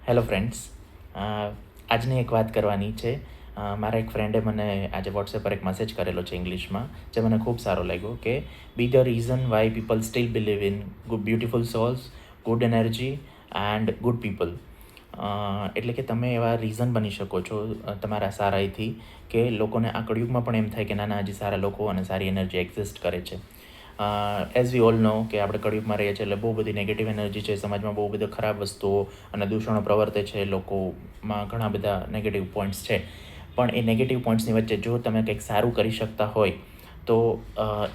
Hello friends, આજની એક વાત કરવાની છે. મારા એક ફ્રેન્ડે મને આજે વોટ્સએપ પર એક મેસેજ કરેલો છે ઇંગ્લિશમાં, જે મને ખૂબ સારો લાગ્યો કે બી the reason Y people steel believe in beautiful souls, good energy and good people. એટલે કે તમે એવા રીઝન બની શકો છો તમારા સારાઈથી કે લોકોને આ કળિયુગમાં પણ એમ થાય કે નાના હજી સારા લોકો અને સારી એનર્જી એક્ઝિસ્ટ કરે છે. એઝ વી ઓલ નો કે આપણે કળિયુગમાં રહીએ છીએ એટલે બહુ બધી નેગેટિવ એનર્જી છે, સમાજમાં બહુ બધી ખરાબ વસ્તુઓ અને દૂષણો પ્રવર્તે છે, લોકોમાં ઘણા બધા નેગેટિવ પોઈન્ટ્સ છે. પણ એ નેગેટિવ પોઈન્ટ્સની વચ્ચે જો તમે કંઈક સારું કરી શકતા હોય તો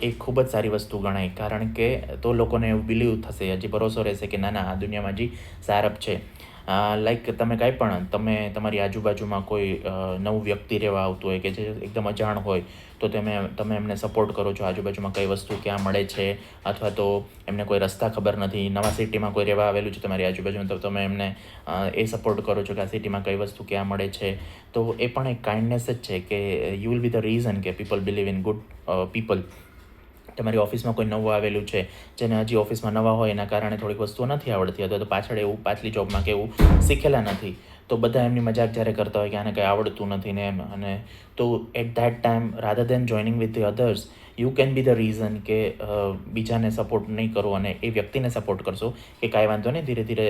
એ ખૂબ જ સારી વસ્તુ ગણાય, કારણ કે તો લોકોને એવું બિલીવ થશે, હજી ભરોસો રહેશે કે ના ના આ દુનિયામાં હજી સારપ છે. લાઈક તમે કાંઈ પણ તમે તમારી આજુબાજુમાં કોઈ નવું વ્યક્તિ રહેવા આવતું હોય કે જે એકદમ અજાણ હોય તો તમે એમને સપોર્ટ કરો છો, આજુબાજુમાં કઈ વસ્તુ ક્યાં મળે છે, અથવા તો એમને કોઈ રસ્તા ખબર નથી, નવા સિટીમાં કોઈ રહેવા આવેલું છે તમારી આજુબાજુમાં તો તમે એમને એ સપોર્ટ કરો છો કે આ સિટીમાં કઈ વસ્તુ ક્યાં મળે છે. તો એ પણ એક કાઇન્ડનેસ જ છે કે you will be the reason કે people believe in good people. તમારી ઓફિસમાં કોઈ નવું આવેલું છે, જેને હજી ઓફિસમાં નવા હોય એના કારણે થોડીક વસ્તુઓ નથી આવડતી, અથવા તો પાછલી જોબમાં કે એવું શીખેલા નથી, તો બધા એમની મજાક જ્યારે કરતા હોય કે આને કંઈ આવડતું નથી ને એમ. અને તો at that time rather than joining with the others, you can be the reason કે બીજાને સપોર્ટ નહીં કરો અને એ વ્યક્તિને સપોર્ટ કરશો કે કાંઈ વાંધો નહીં, ધીરે ધીરે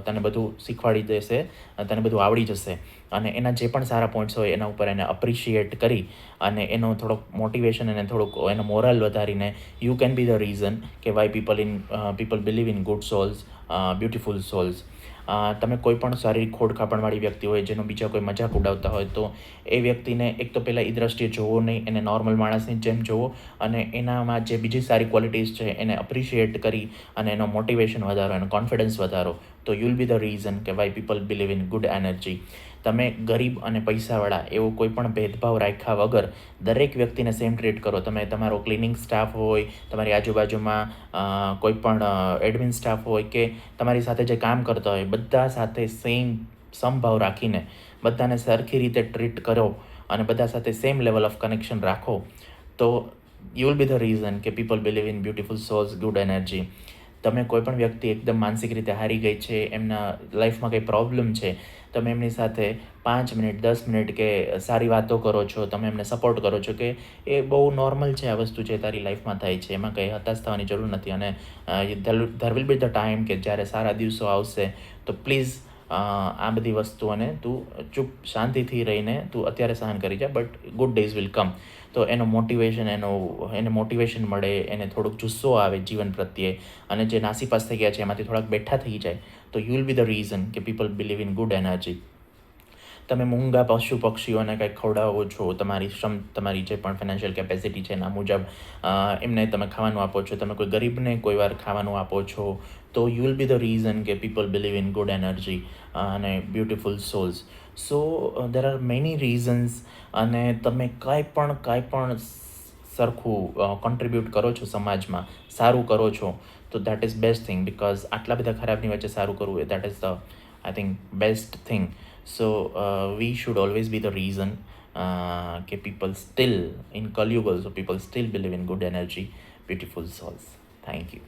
તને બધું શીખવાડી દેશે, તને બધું આવડી જશે. અને એના જે પણ સારા પોઈન્ટ્સ હોય એના ઉપર એને અપ્રિશિએટ કરી અને એનો થોડોક મોટિવેશન અને થોડુંક એનો મોરલ વધારીને you can be the reason કે why people believe in good souls, beautiful souls. તમે કોઈ પણ શારીરિક ખોડખાપણવાળી વ્યક્તિ હોય જેનો બીજા કોઈ મજાક ઉડાવતા હોય તો એ વ્યક્તિને એક તો પહેલાં એ દ્રષ્ટિએ જોવો નહીં, એને નોર્મલ માણસની જેમ જોવો અને એનામાં જે બીજી સારી ક્વોલિટીઝ છે એને અપ્રિશિએટ કરી અને એનો મોટિવેશન વધારો, એનો કોન્ફિડન્સ વધારો, તો you will be the reason કે why people believe in good energy. તમે ગરીબ અને પૈસાવાળા એવો કોઈ પણ ભેદભાવ રાખ્યા વગર દરેક વ્યક્તિને સેમ ટ્રીટ કરો. તમે તમારો ક્લિનિંગ સ્ટાફ હોય, તમારી આજુબાજુમાં કોઈ પણ એડમિન સ્ટાફ હોય કે તમારી સાથે જે કામ કરતા હોય, બધા સાથે સમભાવ રાખીને બધાને સરખી રીતે ટ્રીટ કરો અને બધા સાથે સેમ લેવલ ઓફ કનેક્શન રાખો, તો you will be the reason કે people believe in beautiful souls, good energy. તમે કોઈ પણ વ્યક્તિ એકદમ માનસિક રીતે હારી ગઈ છે, એમના લાઈફમાં કંઈ પ્રોબ્લેમ છે, તમે એમની સાથે 5 મિનિટ 10 મિનિટ કે સારી વાતો કરો છો, તમે એમને સપોર્ટ કરો છો કે એ બહુ નોર્મલ છે, આ વસ્તુ જે તારી લાઈફમાં થાય છે, એમાં કંઈ હતાશ થવાની જરૂર નથી. અને there will be the time કે જ્યારે સારા દિવસો આવશે તો પ્લીઝ આ બધી વસ્તુઓને તું શાંતિથી રહીને તું અત્યારે સહન કરી જા, but good days will come. તો એને મોટિવેશન મળે, એને થોડોક જુસ્સો આવે જીવન પ્રત્યે, અને જે નાસીપાસ થઈ ગયા છે એમાંથી થોડાક બેઠા થઈ જાય, તો you will be the reason કે people believe in good energy. તમે મૂંગા પશુ પક્ષીઓને કંઈક ખવડાવો છો, તમારી જે પણ ફાઇનાન્શિયલ કેપેસિટી છે એના મુજબ એમને તમે ખાવાનું આપો છો, તમે કોઈ ગરીબને કોઈ વાર ખાવાનું આપો છો, તો you will be the reason કે people believe in good energy અને beautiful souls. So there are many reasons. અને તમે કાંઈ પણ સરખું કોન્ટ્રીબ્યુટ કરો છો સમાજમાં, સારું કરો છો, તો that is best thing. Because આટલા બધા ખરાબની વચ્ચે સારું કરવું એ that is the I think best thing. So we should always be the reason that people still in Kali Yuga, so people still believe in good energy, beautiful souls. Thank you.